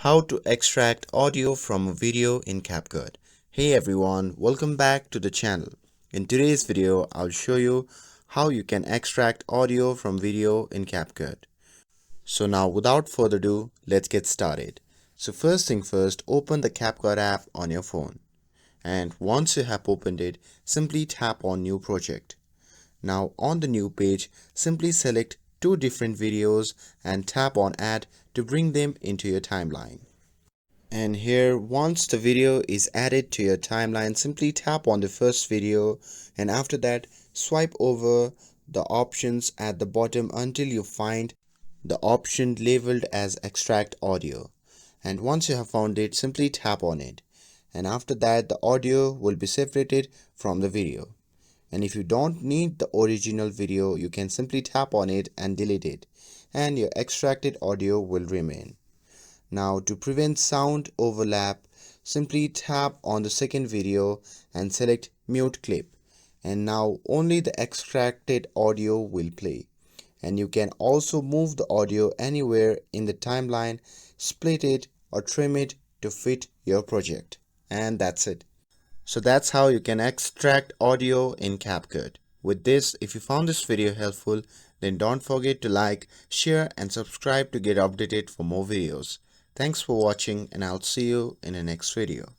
How to extract audio from a video in CapCut. Hey everyone, welcome back to the channel. In today's video, I'll show you how you can extract audio from video in CapCut. So now without further ado, let's get started. So first thing first, open the CapCut app on your phone. And once you have opened it, simply tap on New Project. Now on the new page, simply select two different videos and tap on Add to bring them into your timeline. And here, once the video is added to your timeline, simply tap on the first video and after that swipe over the options at the bottom until you find the option labeled as extract audio. And once you have found it, simply tap on it. And after that, the audio will be separated from the video. And if you don't need the original video, you can simply tap on it and delete it, and your extracted audio will remain. Now to prevent sound overlap, simply tap on the second video and select mute clip, and now only the extracted audio will play. And you can also move the audio anywhere in the timeline, split it or trim it to fit your project. And that's it. So that's how you can extract audio in CapCut. With this, if you found this video helpful, then don't forget to like, share and subscribe to get updated for more videos. Thanks for watching and I'll see you in the next video.